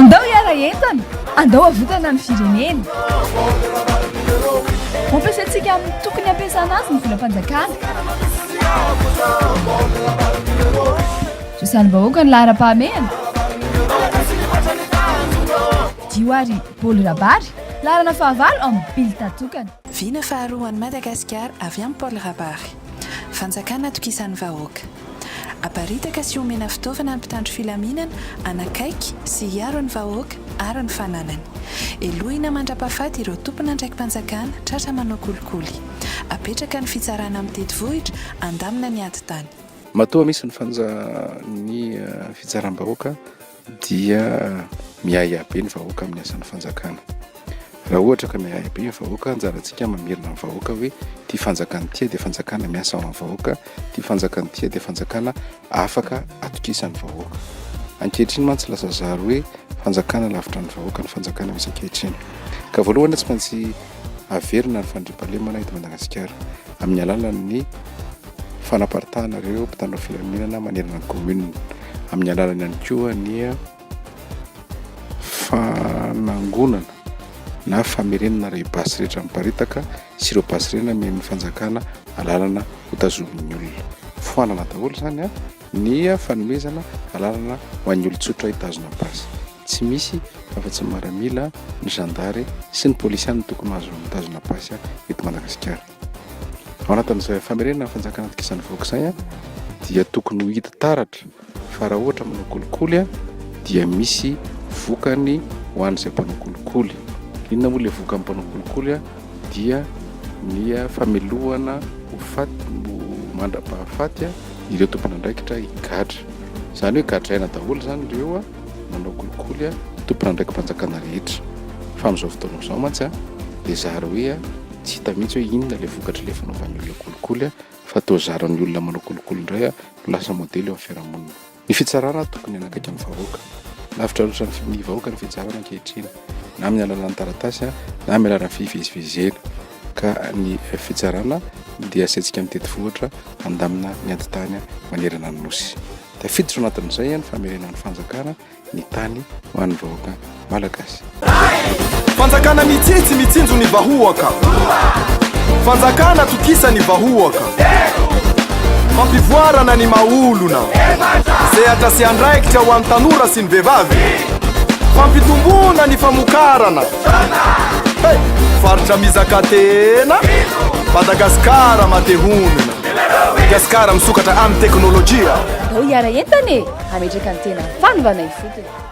andao hiara entana andao avotana ny firenena mampiasantsika amin'ny tokony ampiasana azy ny volam-panjakana Josan'ny-bahoaka ny lahara-pahamehana Dioary Paoly Rabary larana fahavalo amin'ny Bily Tatokana Vina faharoa an'i Madagasikara avy amin'ny Paoly Rabary fanjakana tokisan'ny vahoaka aparitaka sy omena fitaovana ny mpitandro filaminana anakaiky sy hiaro ny vahoaka ary ny fananany elohina mandrapahafaty ireo tompona ndraiky mpanjakana tratra manao kolikoly apetraka ny fitsarana amin'ny tetivohitra andamina ny ady tany matoa misy ny fitsaram-bahoaka dia miahiabe ny vahoaka amin'ny asan'ny fanjakana raha ohatra ka miahiabe ny vahoaka anjarantsika mamirina ny vahoaka hoe ty fanjakana tia dia fanjakana miasa ao amin'ny vahoaka ty fanjakana tia dia fanjakana afaka atokisan'ny vahoaka ankehitriny mantsy lasa zaro hoe fanjakana lavitra ny vahoaka ny fanjakana misy ankehitriny ka voalohany tsy maintsy averina ny fandriam-pahalemana eto Madagasikara amin'ny alalan'ny fanaparitahana ireo mpitandro filaminana manerana ny commune amin'ny alalany ihany koa ny fanangonana na famerenana ireo basy rehetra miparitaka sy ireo basy rena amin'ny fanjakana alalana hotazomin'ny olona foanana daholo zany ny fanomezana alalana ho an'ny olon-tsotra hitazona basy tsy misy afa-tsy maramila ny zandary sy ny polisiany tokony mahazo mitazona basy eto Madagasikara ao anatin'izay famerenana ny fanjakana tokisan'ny vahoaka izay dia tokony ho hita taratra fa raha ohatra manao kolikoly dia misy vokany ho an'izay mpanao kolikoly inona moa ilay voka mpanao kolikoly dia ny famelohana ho mandra-pahafaty ireo tompona andraikitra higadra izany hoe gadraina daholo zany ireo manao kolikoly tompona andraiky mpanjakana rehetra fa amin'izao fotoana izao mantsy dia zara hoe tsy hita mihitsy hoe inona ilay vokatra ilay fanaovan'ny olona kolikoly fa toa zaran'ny olona manao kolikoly indray no lasa modely eo amin'ny fiarahamonina ny fitsarana tokony anakaiky amin'ny vahoaka lavitra loatra ny vahoaka ny fitsarana ankehitriny na amin'ny alalan'ny taratasy na amin'ny alalan'ny fivezivezena ka ny fitsarana dia asaintsika amin'ny tetivohitra andamina ny ady-tany manerana ny nosy dia fiditra anatin'izay ny famerenan'ny fanjakana ny tany ho an'ny vahoaka malagasy fanjakana mitsitsy mitsinjo ny vahoaka fanjakana tokisa ny vahoaka fampivoarana ny maolona zay atrasy andraikitra ho an'ny tanora sy ny vehivavy fampitombona ny famokarana faritra mizaka tena Madagasikara matehonina Madagasikara misokatra amin'ny teknôlôjia andao hiara entana ametraka ny tena fanovana ifotony